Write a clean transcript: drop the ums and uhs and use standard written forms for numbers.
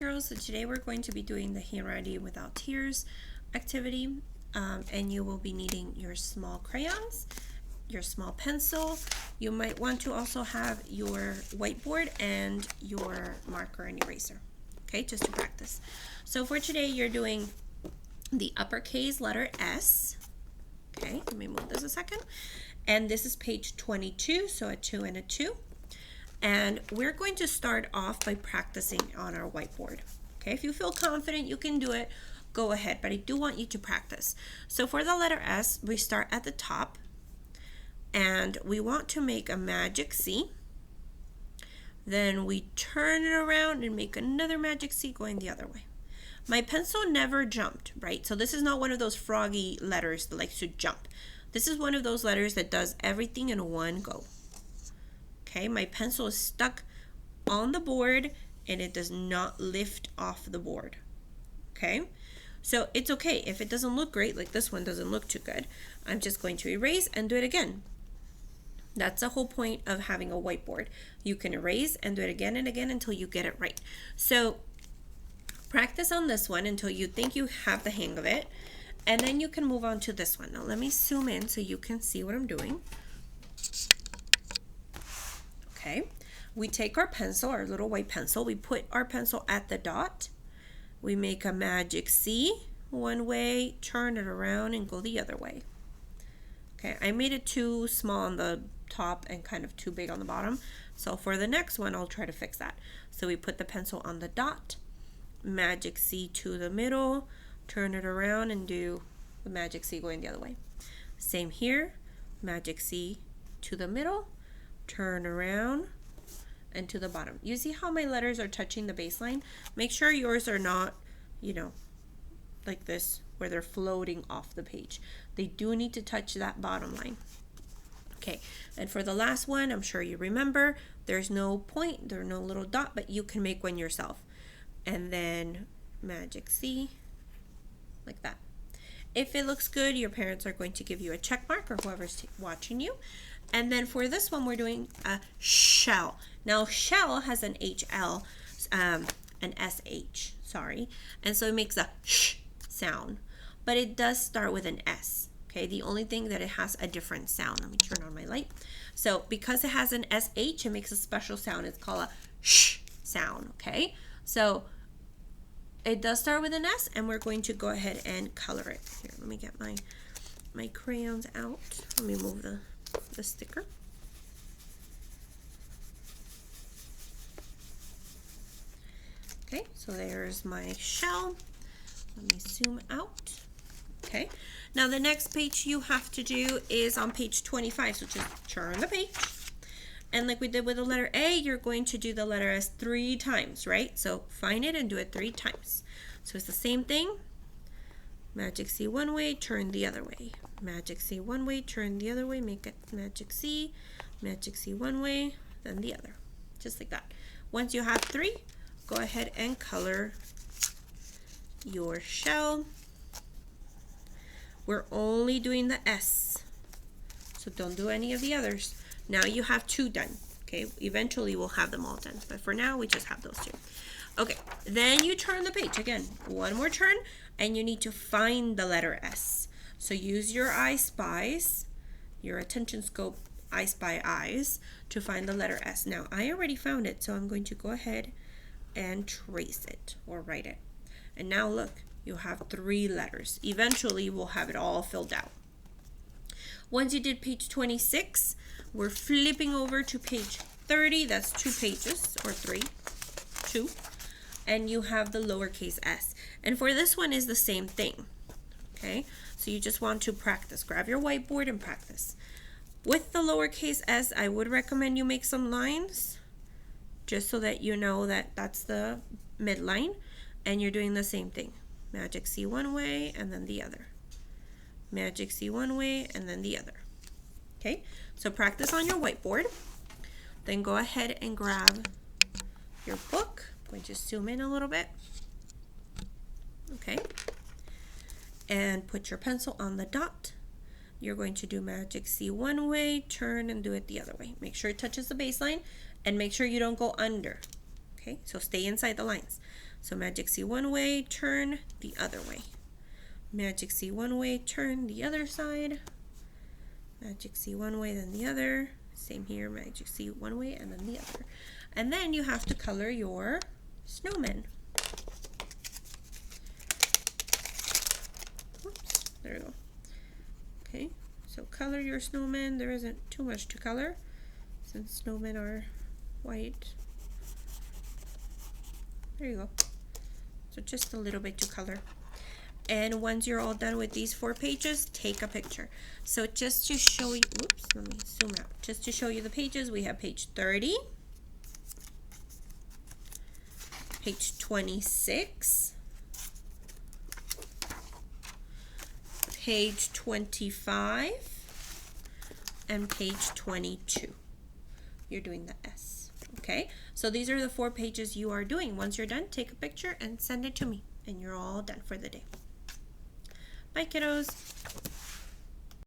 Girls, so today we're going to be doing the handwriting without tears activity, and you will be needing your small crayons, your small pencil. You might want to also have your whiteboard and your marker and eraser, okay, just to practice. So for today you're doing the uppercase letter S. Okay, let me move this a second. And this is page 22, so a 2 and a 2. And we're going to start off by practicing on our whiteboard. Okay, if you feel confident you can do it, go ahead, but I do want you to practice. So for the letter S, we start at the top and we want to make a magic C. Then we turn it around and make another magic C going the other way. My pencil never jumped, right? So this is not one of those froggy letters that likes to jump. This is one of those letters that does everything in one go. Okay, my pencil is stuck on the board and it does not lift off the board. Okay, so it's okay if it doesn't look great, like this one doesn't look too good. I'm just going to erase and do it again. That's the whole point of having a whiteboard. You can erase and do it again and again until you get it right. So practice on this one until you think you have the hang of it, and then you can move on to this one. Now let me zoom in so you can see what I'm doing. Okay, we take our pencil, our little white pencil, we put our pencil at the dot, we make a magic C one way, turn it around and go the other way. Okay, I made it too small on the top and kind of too big on the bottom, so for the next one I'll try to fix that. So we put the pencil on the dot, magic C to the middle, turn it around and do the magic C going the other way. Same here, magic C to the middle, turn around and to the bottom. You see how my letters are touching the baseline? Make sure yours are not, like this, where they're floating off the page. They do need to touch that bottom line. Okay, and for the last one, I'm sure you remember, there's no point, there's no little dot, but you can make one yourself. And then magic C, like that. If it looks good, your parents are going to give you a check mark, or whoever's watching you. And then for this one, we're doing a shell. Now, shell has an HL, an SH, sorry. And so it makes a sh sound. But it does start with an S, okay? The only thing that it has a different sound. Let me turn on my light. So because it has an SH, it makes a special sound. It's called a sh sound, okay? So it does start with an S, and we're going to go ahead and color it. Here, let me get my crayons out. Let me move the sticker. Okay, so there's my shell. Let me zoom out. Okay, now the next page you have to do is on page 25, so just turn the page. And like we did with the letter A, you're going to do the letter S 3 times, right? So find it and do it 3 times. So it's the same thing. Magic C one way, turn the other way. Magic C one way, turn the other way, make it magic C one way, then the other. Just like that. Once you have 3, go ahead and color your shell. We're only doing the S, so don't do any of the others. Now you have 2 done. Okay, eventually we'll have them all done, but for now we just have those 2. Okay, then you turn the page again, one more turn, and you need to find the letter S. So use your I Spies, your attention scope I Spy eyes, to find the letter S. Now I already found it, so I'm going to go ahead and trace it or write it. And now look, you have 3 letters. Eventually we'll have it all filled out. Once you did page 26, we're flipping over to page 30. That's 2 pages, or 3, 2. And you have the lowercase s. And for this one is the same thing. Okay, so you just want to practice. Grab your whiteboard and practice. With the lowercase s, I would recommend you make some lines, just so that you know that that's the midline, and you're doing the same thing. Magic C one way and then the other. Magic C one way and then the other. Okay, so practice on your whiteboard. Then go ahead and grab your book. I'm going to zoom in a little bit. Okay, and put your pencil on the dot. You're going to do magic C one way, turn and do it the other way. Make sure it touches the baseline and make sure you don't go under. Okay, so stay inside the lines. So magic C one way, turn the other way. Magic C one way, turn the other side. Magic C one way, then the other. Same here, magic C one way and then the other. And then you have to color your snowman. Oops, there we go. Okay, so color your snowman. There isn't too much to color since snowmen are white. There you go. So just a little bit to color. And once you're all done with these 4 pages, take a picture. So just to show you, oops, let me zoom out. Just to show you the pages, we have page 30, page 26, page 25, and page 22. You're doing the S, okay? So these are the 4 pages you are doing. Once you're done, take a picture and send it to me, and you're all done for the day. Bye, kiddos.